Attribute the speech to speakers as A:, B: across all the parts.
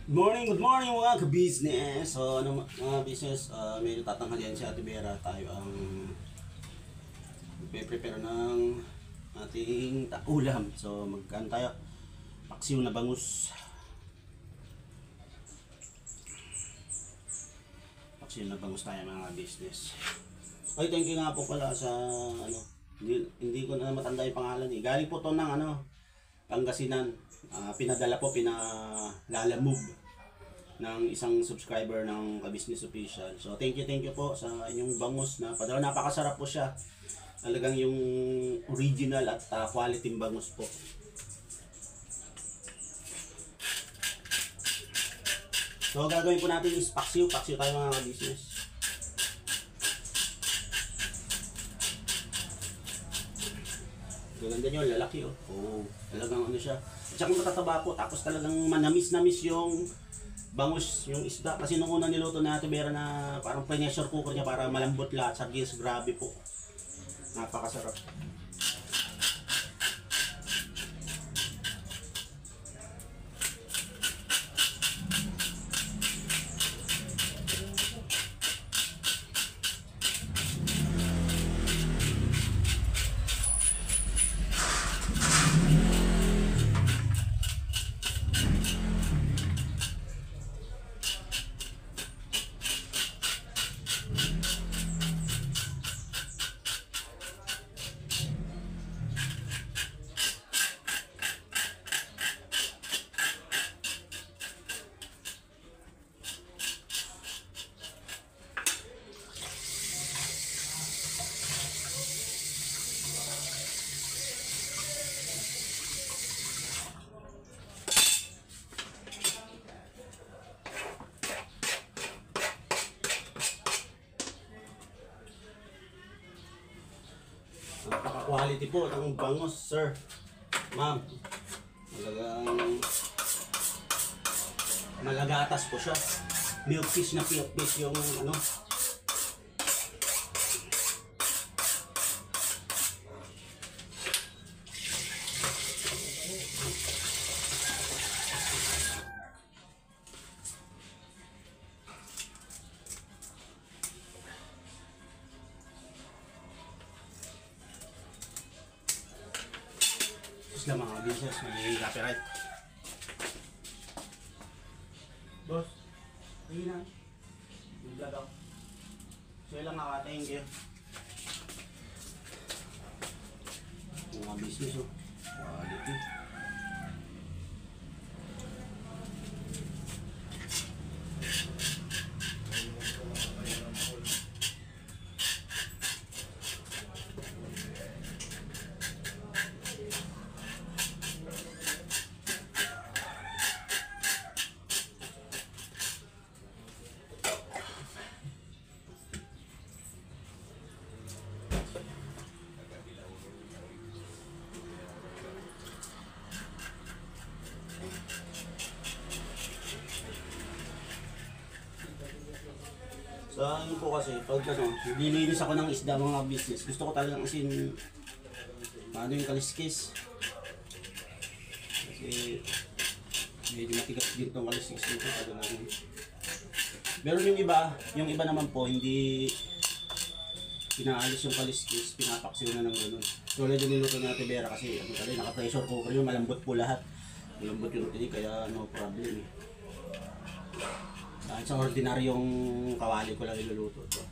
A: Good morning mga ka-business. So, ano mga business, medyo tatanghalian si Ate Vera. Tayo ang prepare ng ating ulam. So, magkaan tayo. Paksiw na bangus. Paksiw na bangus tayo mga business. Ay, thank you nga po pala sa ano. Hindi ko na matanda yung pangalan eh. Galing po to ng ano, Pangasinan. Pinadala po, pinalalamove ng isang subscriber ng Ka-Business Official. So thank you po sa inyong bangus na padala. Napakasarap po siya. Talagang yung original at quality bangus po. So gagawin po natin is paksiw tayo mga ka-business. Gaganda nyo, lalaki oh. Oh, talagang ano siya. At saka matataba po, tapos talagang manamis-namis yung bangus, yung isda. Kasi nung una niluto na Ate Vera na parang pressure cooker niya para malambot lahat. Sagis, grabe po. Napakasarap. Napaka-quality po ng bangus, sir. Ma'am. Malagatas po siya. Milk fish na fish yung ano. Lang mga business, may copyright. Boss, hindi na. Mag-vlog ako. So lang nga, thank you. Mga business oh. Quality. So, yun po kasi, pag ano, nililinis ako ng isda mga business, gusto ko talagang asin, paano yung kaliskis. Kasi, medyo matigas din itong kaliskis nito. Pero yung iba naman po, hindi pinaalis yung kaliskis, pinapaksiw na ng gano'n. Tulad yung niluto natin Vera kasi, ano talaga, naka-pressure cooker yung malambot po lahat. Malambot yung tinig, kaya no problem eh. Sa ordinaryong kawali ko lang iluluto ito.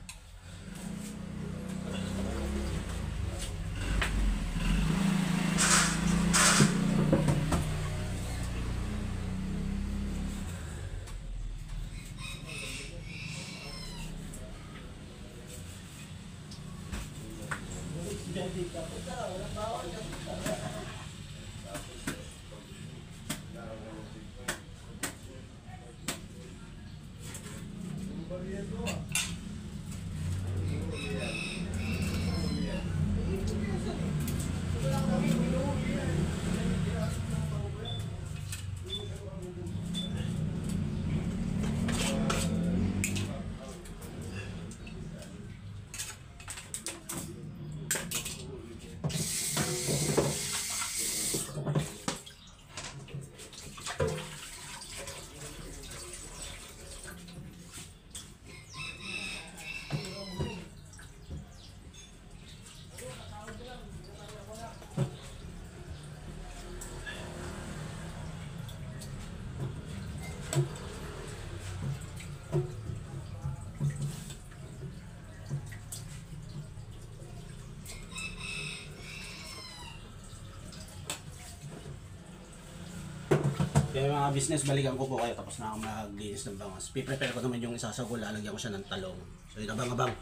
A: Kaya mga business, balikan ko po kayo tapos na ako maglinis ng bangus. Piprepare ko naman yung isasagol, lalagyan ko siya ng talong. So yun, abang-abang.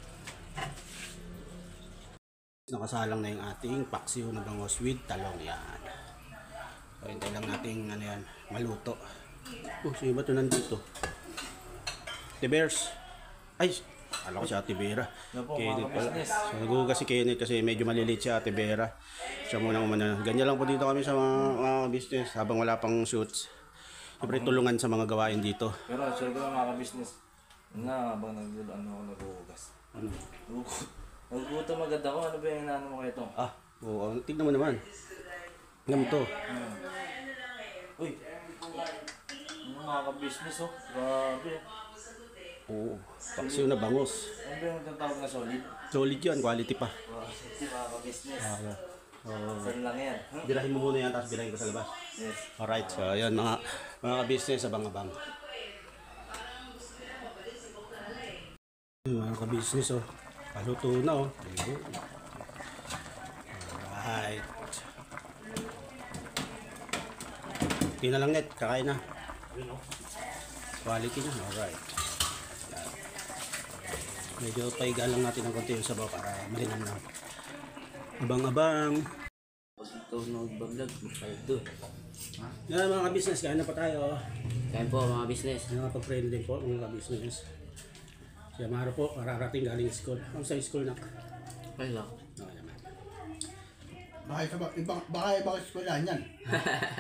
A: Nakasalang na yung ating paksiw na bangus with talong. Yan. So hintay lang natin ano yan, maluto. Sino ba ito nandito? Tibers. Ay, alam ko si Ate Vera. Kenneth pala. So nagugas si Kenneth kasi medyo maliliit si Ate Vera. Siya muna umana. Ganyan lang po dito kami sa mga business habang wala pang shoots. Siyempre tulungan sa mga gawain dito.
B: Pero sure ko mga business na habang naghuhugas.
A: Ano?
B: Nagugutom agad ako. Ano ba yung inaano mo kayo ito?
A: Oo. Tignan mo naman. Alam mo to.
B: Uy. Mga business oh. Grabe.
A: Oo. Paksiw na bangus.
B: Ano ba yung tinatawag na solid?
A: Solid yan. Quality pa.
B: Mga business. Saan lang yan?
A: Birahin mo muna yan tapos birahin ko sa labas.
B: Yes.
A: Alright. So ayan mga business abang-abang. Mga ka-business oh. Paluto na oh. Alright. Hindi na lang net. Kakain na. Quality na. Alright. Medyo paiga lang natin ng konti yung sabaw para malinam na. Abang-abang.
B: Pag ito nag-vlog, magpahit doon.
A: Yan mga ka-business. Kain na pa tayo.
C: Kain po mga business.
A: Nakapag-friend din po mga ka-business. Si Amaro po, mararating galing school. Ang sa school na.
C: Okay lang.
A: Okay naman.
D: Baka ibang eskwelahan yan.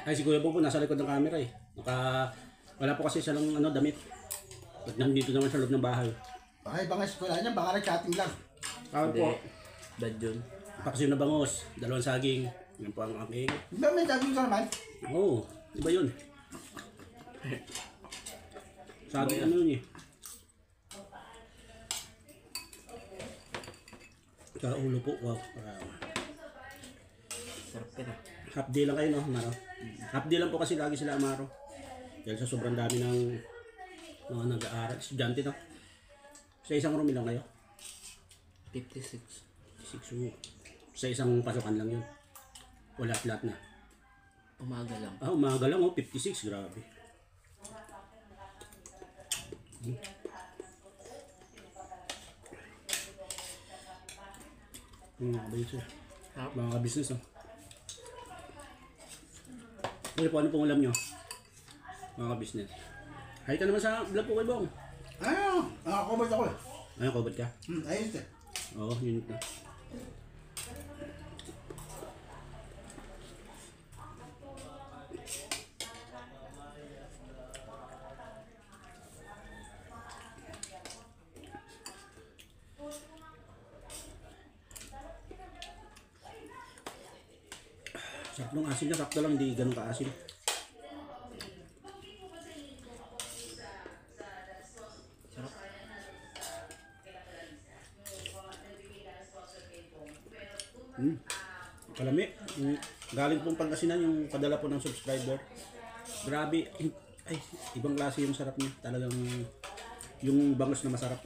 A: Ay si Kuya po nasa likod ng camera eh. Wala po kasi siya lang damit. At nandito naman sa loob ng bahay.
D: Baka ibang eskwelahan yan, baka nag-chatting lang.
A: Ako po,
C: Bad yun.
A: paksiw na bangus, 2 saging. Yan po ang aking.
D: Di ba may chatting ka naman?
A: Oo, iba yun. Saging ano yun eh. Sa ulo po, wow.
C: Sarap ka na.
A: Half day lang kayo no, Amaro? Half day lang po kasi lagi sila Amaro. Dahil sa sobrang dami ng mga nag-aaral, estudyante no. Sa isang room lang kayo?
C: 56.
A: 6 room. Sa isang pasukan lang yun. O lahat-lahat na.
C: Umaga lang.
A: Umaga lang 56, grabe. Mga kabayos mga ka-business Uy, po ano pong ulam nyo? Mga ka-business. Hay ka naman sa vlog ko kay Bong.
D: Ano? Nakakubad ako eh.
A: Ano, kabad ka?
D: Ayos eh.
A: Oo, yun na. Sarap ng asin niya, sakto lang, hindi ganun ka-asin. Kalami. Galing pong Pangasinan yung padala po ng subscriber. Grabe. Ay, ibang klase yung sarap niya. Talagang yung bangus na masarap.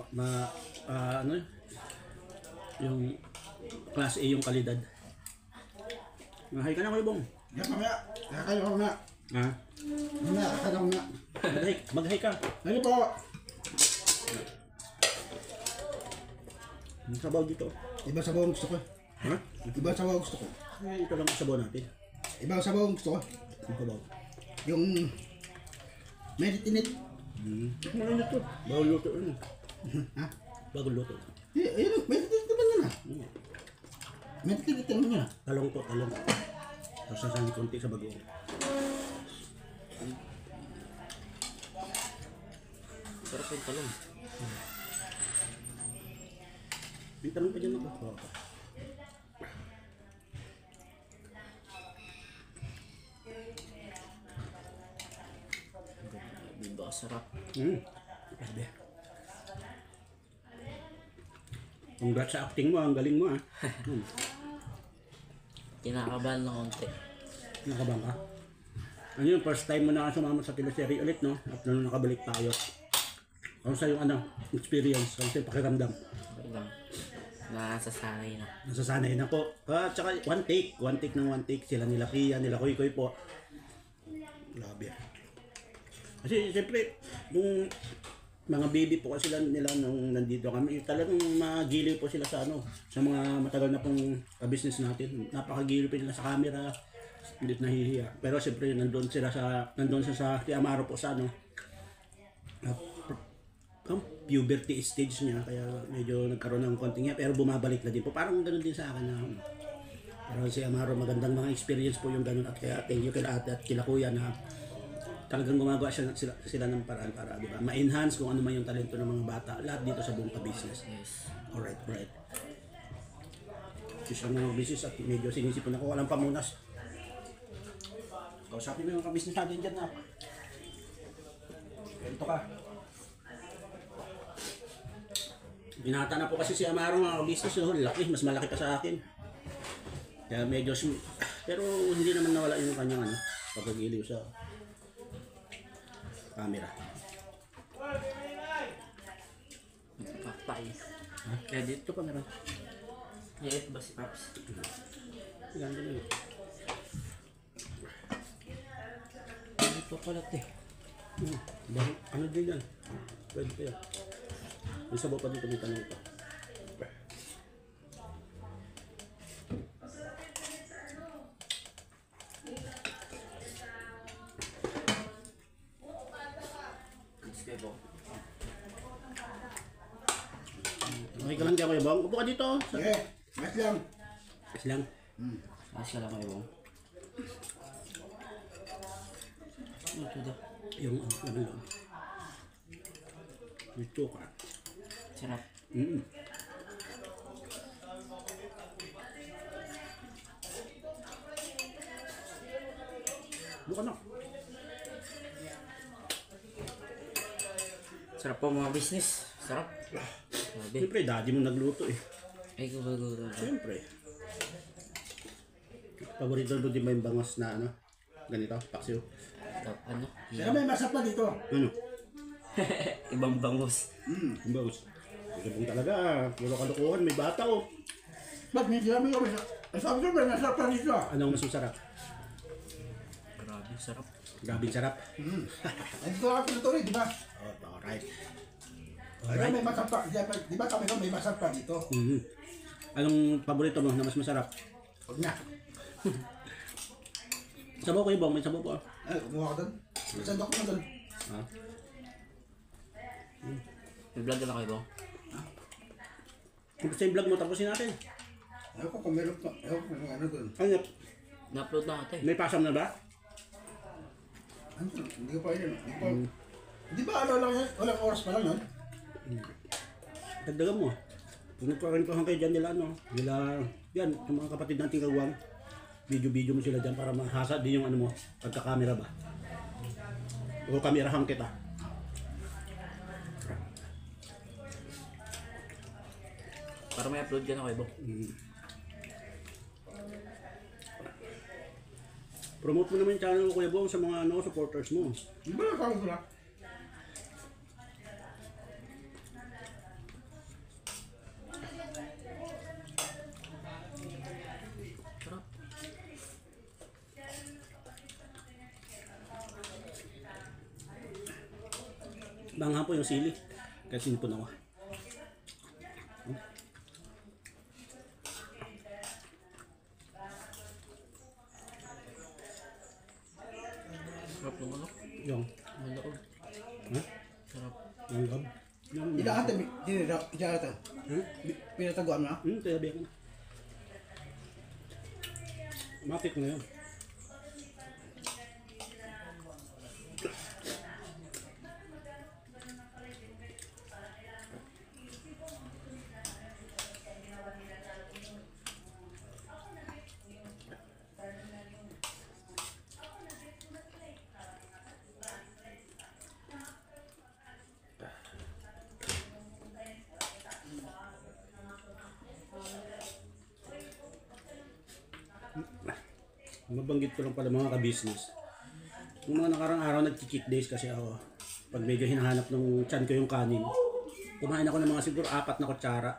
A: Yung class A yung kalidad. Mahay ka na kayo, Bong.
D: Yan mamaya. Kakayo ko na.
A: Ha?
D: Mamaya, kakayo ko na.
A: Maghay ka.
D: Ano po?
A: Ang sabaw dito.
D: Ibang sabaw ang gusto ko.
A: Ha?
D: Ibang sabaw ang gusto ko.
A: Ay, ito lang ang sabaw natin.
D: Ibang sabaw ang gusto ko.
A: Ang sabaw.
D: Yung medit-init.
A: Ano na ito? Bagong luto.
D: Ha?
A: Bagong luto.
D: Ayun, medit-init naman yan ah. Medit-init naman yan ah.
A: Talong po, talong. Tapos sasali konti sa bagoong.
C: Sarap yung talong.
A: May talong pa dyan ako.
C: Diba sarap?
A: Grabe. Congrats sa acting mo, ang galing mo ah.
C: Kinakabahan ng konti.
A: Nakabang ka? Ano yung first time mo na sumama sa teleserye ulit no? At nung nakabalik tayo. Ano sa yung experience? Ano sa yung pakiramdam?
C: Okay lang. Nasasanay na.
A: Nasasanay na po. At saka one take ng one take. Sila nila Kia, nila Koy Koy po. Grabe. Kasi siyempre, nung mga baby po kasi nila nung nandito kami, talagang magiliw po sila sa ano, sa mga matagal na pong business natin. Napakagiliw po nila sa camera, hindi nahihiya. Pero siyempre, nandun siya sa Amaro po sa ano, ang puberty stage niya, kaya medyo nagkaroon ng konting hiya, pero bumabalik na din po. Parang ganoon din sa akin na pero si Amaro, magandang mga experience po yung ganun, at kaya thank you kila ate at kila kuya na talagang gumagawa sila ng paraan para, di ba, ma-enhance kung ano man yung talento ng mga bata, lahat dito sa buong business.
C: Yes.
A: Alright. Isa mga business at medyo sinisipon ako, walang pamunas. Kausapin mo yung ka-business natin dyan na. Ganito ka. Binata na po kasi si Amaro mga ka-business, no? Laki, mas malaki pa sa akin. Kaya medyo, pero hindi naman nawala yung kanyang ano, pagkagiliw sa camera.
C: Pakpay.
A: Edit ko pa meron.
C: Edit ba si Paps?
A: Ganda na yun.
C: Edit pa pala ito eh.
A: Ano din yan? Pwede pa yan. May sabaw pa dito, may tanong pa. Okay ka lang dyan, Kuya Bong. Upo ka dito.
D: Sige, mas lang.
A: Kasi lang.
C: Ayos ka lang kayo, Bong. Ito daw.
A: Yung ano lang. Ito ka.
C: Sarap.
A: Buka na.
C: Sarap po mga business. Sarap. Sabi.
A: Siyempre, daddy mo nagluto eh.
C: Ay, gubago.
A: Siyempre. Paborito mo din ba yung bangos na ano? Ganito, paksiw.
C: Ano?
D: Pero may masap pa dito.
A: Ano?
C: Ibang bangus.
A: Yung bangos. Ito pong talaga, puro kalukuhan, may bata oh.
D: Ba't may sinabi ko? Sabi ko, may masap pa dito.
A: Ano ang mas masarap?
C: Grabe, sarap.
A: Grabe sarap.
D: Nandito ako pinatuloy, di ba?
A: Oh, alright.
D: Pero may masap pa. Di ba kami ko may masap pa dito?
A: Anong paborito mo na mas masarap?
D: Huwag na.
A: Sabaw ko yung bang, may sabaw po ah.
D: Ay, kumuha ka doon. Sandok mo doon.
A: Ah.
C: May vlog na kayo, Bong.
A: Kung gusto yung vlog mo, tapusin natin.
D: Ayaw ko kung meron pa. Ayaw ko kung ano doon.
A: Ano?
C: Na-upload na ata eh.
A: May pasam na ba?
D: Ano? Hindi ko pa yun. Hindi ko pa. Di ba ano lang yan? Walang oras pa lang yun?
A: Dagdagan mo. Kung nagkakantuhan kayo dyan nila, ano? Nila, yan, yung mga kapatid nating kagwang. Video mo sila dyan para mahasa din yung ano mo, pagka-camera ba. O kamerahan kita.
C: Para may upload ka na kayo, Bong.
A: Promote mo naman yung channel ko, Kuya Bong, sa mga ano, supporters mo.
D: Di ba lang ko lang?
C: Sarap.
A: Bangha po yung sili. Kasi sinipon ako.
C: Sarap ng ano.
A: Yung,
C: Malakog.
A: ha?
C: Sarap.
A: Yung gab. Yung,
D: Ilaatan, ilaatan. Pinataguan mo na?
A: Kaya biyak na. Matik na yun. Mabanggit ko lang pala mga ka-business. Yung mga nakarang araw nag-cheat days kasi ako. Pag medyo hinahanap ng tiyan ko yung kanin. Kumain ako ng mga siguro 4 na kutsara.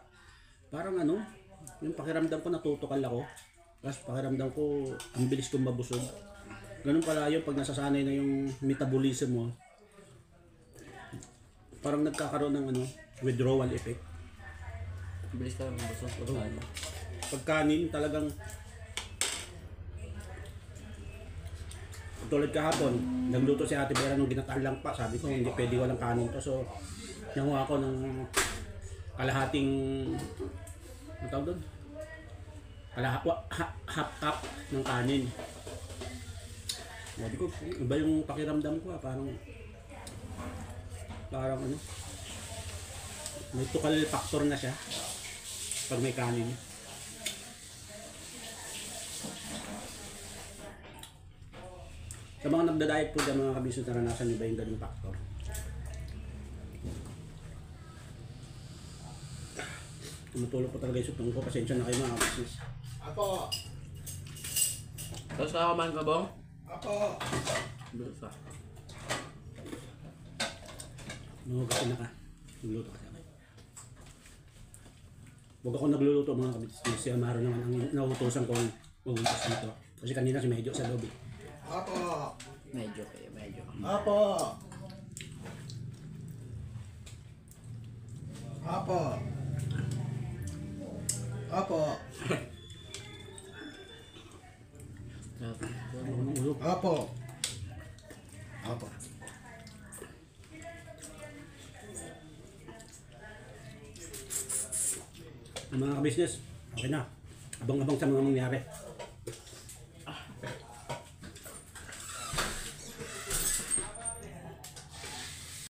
A: Parang ano, yung pakiramdam ko natutukal ako. Tapos pakiramdam ko ang bilis kong mabusog. Ganun pala yung pag nasasanay na yung metabolism mo. parang nagkakaroon ng ano, withdrawal effect.
C: Bilis ka ng busog. Pagkain.
A: Pag kanin talagang tulad kahapon, nagluto si Ate Vera nung ginataan lang pa. Sabi ko, hindi pwede walang kanin to. So, nanguha ako ng kalahating, ano tawag doon? Half cup ng kanin. Sabi ko, iba yung pakiramdam ko parang ano, may tukal factor na siya pag may kanin. Sa mga nagda-diet po dyan mga kabisnes, naranasan nyo ba yung ganung factor? Tumutulog po talaga yung sutong ko. Pasensya na kayo mga kabisnes.
D: Apo!
C: Tapos kakaman ka, Bong?
D: Apo!
C: Bilis ka.
A: Mahugasin na ka. Nagluto ka sa akin. Huwag ako nagluluto mga kabisnes. Si Amaro naman ang nauutosan kong magugas dito. Kasi kanina si Medyo sa lobby.
D: Apo!
C: Medyo kayo, medyo.
D: Apo! Apo! Apo! Apo! Apo!
A: Ang mga kabisnes, okay na. Abang-abang sa mga mangyari.